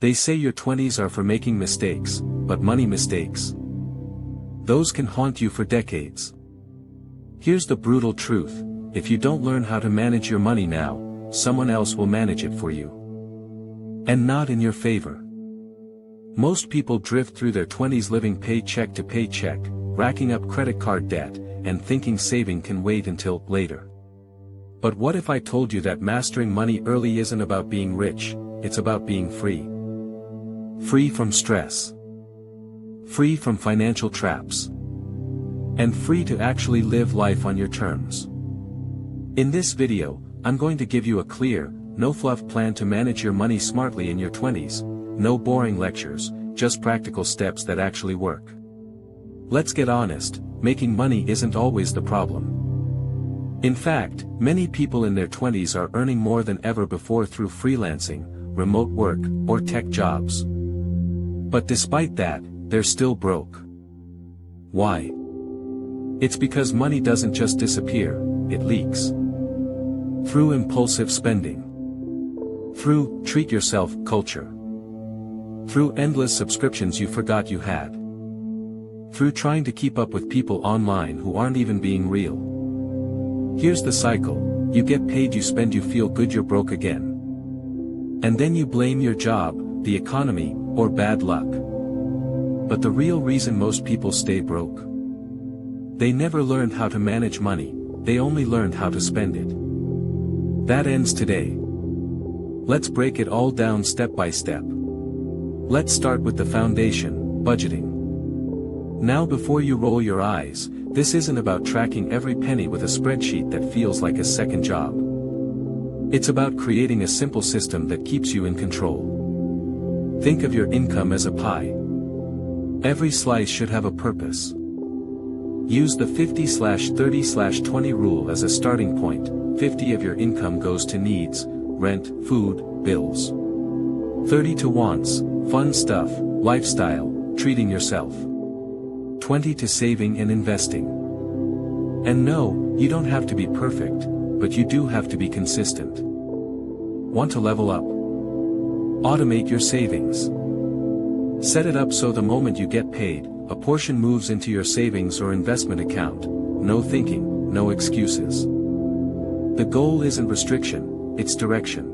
They say your 20s are for making mistakes, but money mistakes, those can haunt you for decades. Here's the brutal truth: if you don't learn how to manage your money now, someone else will manage it for you. And not in your favor. Most people drift through their 20s living paycheck to paycheck, racking up credit card debt, and thinking saving can wait until later. But what if I told you that mastering money early isn't about being rich, it's about being free? Free from stress. Free from financial traps. And free to actually live life on your terms. In this video, I'm going to give you a clear, no-fluff plan to manage your money smartly in your 20s, no boring lectures, just practical steps that actually work. Let's get honest, making money isn't always the problem. In fact, many people in their 20s are earning more than ever before through freelancing, remote work, or tech jobs. But despite that, they're still broke. Why? It's because money doesn't just disappear, it leaks. Through impulsive spending. Through treat-yourself culture. Through endless subscriptions you forgot you had. Through trying to keep up with people online who aren't even being real. Here's the cycle: you get paid, you spend, you feel good, you're broke again. And then you blame your job, the economy, or bad luck. But the real reason most people stay broke? They never learned how to manage money, they only learned how to spend it. That ends today. Let's break it all down step by step. Let's start with the foundation, budgeting. Now, before you roll your eyes, this isn't about tracking every penny with a spreadsheet that feels like a second job. It's about creating a simple system that keeps you in control. Think of your income as a pie. Every slice should have a purpose. Use the 50/30/20 rule as a starting point. 50 of your income goes to needs, rent, food, bills. 30 to wants, fun stuff, lifestyle, treating yourself. 20 to saving and investing. And no, you don't have to be perfect, but you do have to be consistent. Want to level up? Automate your savings. Set it up so the moment you get paid, a portion moves into your savings or investment account. No thinking, no excuses. The goal isn't restriction, it's direction.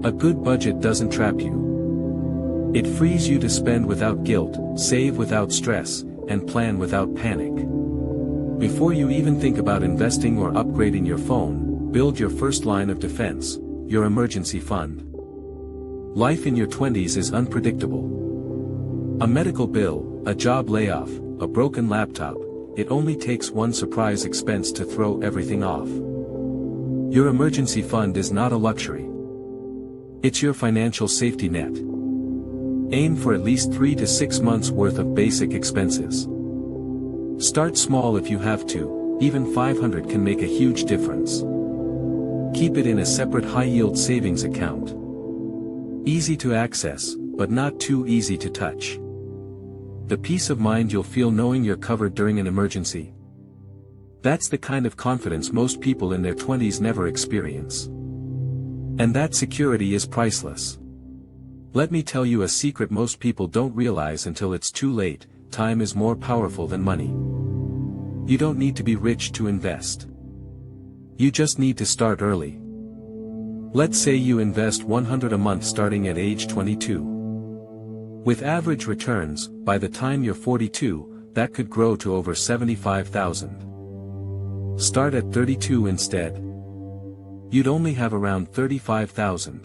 A good budget doesn't trap you. It frees you to spend without guilt, save without stress, and plan without panic. Before you even think about investing or upgrading your phone, build your first line of defense, your emergency fund. Life in your 20s is unpredictable. A medical bill, a job layoff, a broken laptop, it only takes one surprise expense to throw everything off. Your emergency fund is not a luxury. It's your financial safety net. Aim for at least 3 to 6 months worth of basic expenses. Start small if you have to, even $500 can make a huge difference. Keep it in a separate high-yield savings account. Easy to access, but not too easy to touch. The peace of mind you'll feel knowing you're covered during an emergency. That's the kind of confidence most people in their 20s never experience. And that security is priceless. Let me tell you a secret most people don't realize until it's too late: time is more powerful than money. You don't need to be rich to invest. You just need to start early. Let's say you invest $100 a month starting at age 22. With average returns, by the time you're 42, that could grow to over $75,000. Start at 32 instead. You'd only have around $35,000.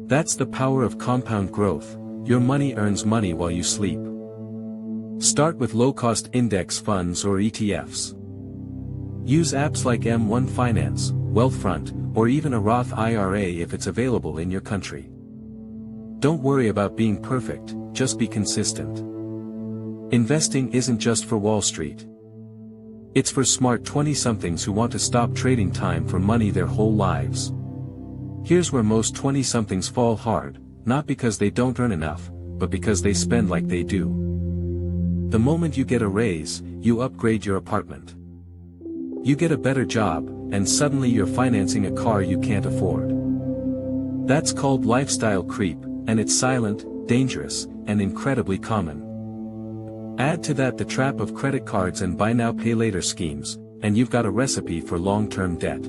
That's the power of compound growth. Your money earns money while you sleep. Start with low-cost index funds or ETFs. Use apps like M1 Finance, Wealthfront, or even a Roth IRA if it's available in your country. Don't worry about being perfect, just be consistent. Investing isn't just for Wall Street. It's for smart 20-somethings who want to stop trading time for money their whole lives. Here's where most 20-somethings fall hard, not because they don't earn enough, but because they spend like they do. The moment you get a raise, you upgrade your apartment. You get a better job, and suddenly you're financing a car you can't afford. That's called lifestyle creep, and it's silent, dangerous, and incredibly common. Add to that the trap of credit cards and buy now pay later schemes, and you've got a recipe for long-term debt.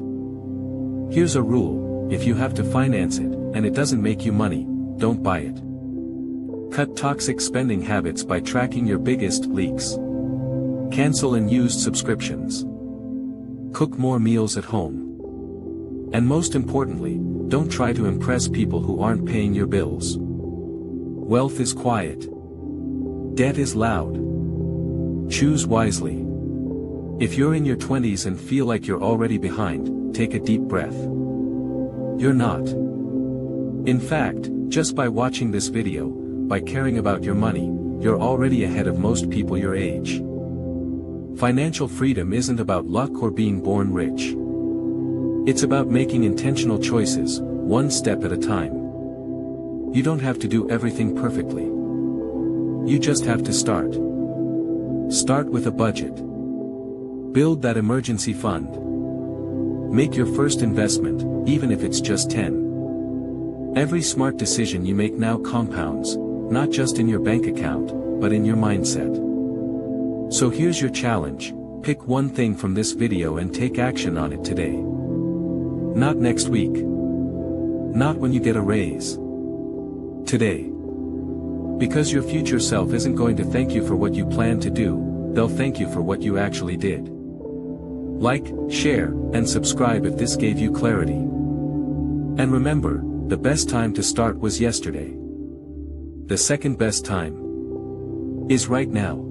Here's a rule: if you have to finance it, and it doesn't make you money, don't buy it. Cut toxic spending habits by tracking your biggest leaks. Cancel unused subscriptions. Cook more meals at home. And most importantly, don't try to impress people who aren't paying your bills. Wealth is quiet. Debt is loud. Choose wisely. If you're in your 20s and feel like you're already behind, take a deep breath. You're not. In fact, just by watching this video, by caring about your money, you're already ahead of most people your age. Financial freedom isn't about luck or being born rich. It's about making intentional choices, one step at a time. You don't have to do everything perfectly. You just have to start. Start with a budget. Build that emergency fund. Make your first investment, even if it's just 10. Every smart decision you make now compounds, not just in your bank account, but in your mindset. So here's your challenge: pick one thing from this video and take action on it today. Not next week. Not when you get a raise. Today. Because your future self isn't going to thank you for what you plan to do, they'll thank you for what you actually did. Like, share, and subscribe if this gave you clarity. And remember, the best time to start was yesterday. The second best time is right now.